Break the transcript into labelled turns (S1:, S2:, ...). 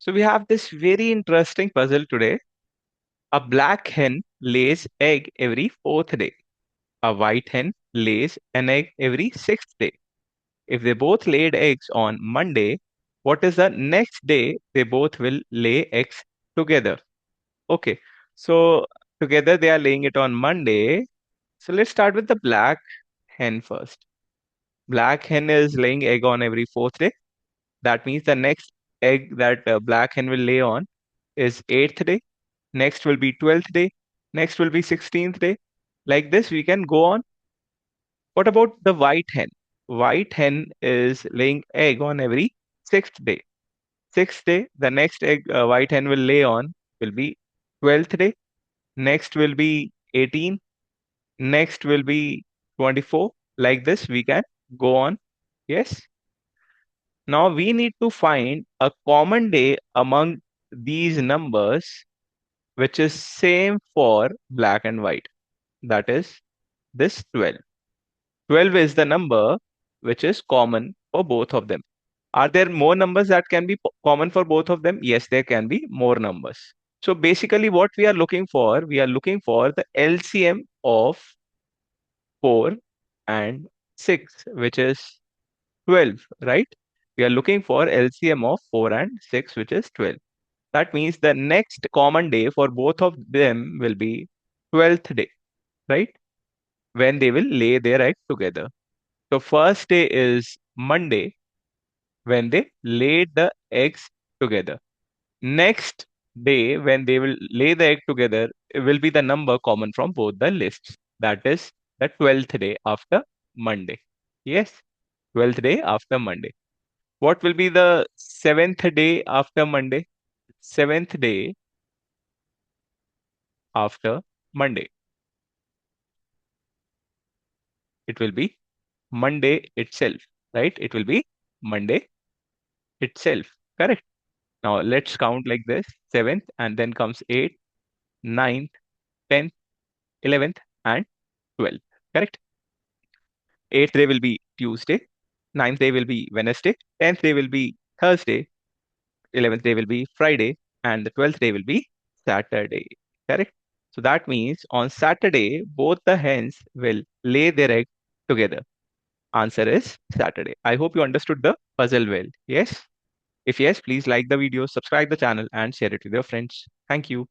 S1: So we have this very interesting puzzle today. A black hen lays egg every fourth day. A white hen lays an egg every sixth day. If they both laid eggs on Monday, what is the next day they both will lay eggs together? Okay, so together they are laying it on Monday. So let's start with the black hen first. Black hen is laying egg on every fourth day. That means the next egg that black hen will lay on is eighth day. Next will be 12th day. Next will be 16th day. Like this, we can go on. What about the white hen? White hen is laying egg on every sixth day. Sixth day, the next egg white hen will lay on will be 12th day. Next will be 18. Next will be 24. Like this, we can go on. Yes. Now we need to find a common day among these numbers, which is same for black and white. That is this 12. 12 is the number which is common for both of them. Are there more numbers that can be common for both of them? Yes, there can be more numbers. So basically what we are looking for the LCM of 4 and 6, which is 12, right? We are looking for LCM of 4 and 6, which is 12. That means the next common day for both of them will be 12th day, right? When they will lay their egg together. So first day is Monday when they laid the eggs together. Next day when they will lay the egg together, it will be the number common from both the lists. That is the 12th day after Monday. Yes, 12th day after Monday. What will be the 7th day after Monday? 7th day after Monday. It will be Monday itself, right? It will be Monday itself. Correct. Now let's count like this. 7th and then comes 8th, 9th, 10th, 11th and 12th. Correct. 8th day will be Tuesday. 9th day will be Wednesday. 10th day will be Thursday. 11th day will be Friday. And the 12th day will be Saturday. Correct. So that means on Saturday, both the hens will lay their egg together. Answer is Saturday. I hope you understood the puzzle well. Yes? If yes, please like the video, subscribe the channel and share it with your friends. Thank you.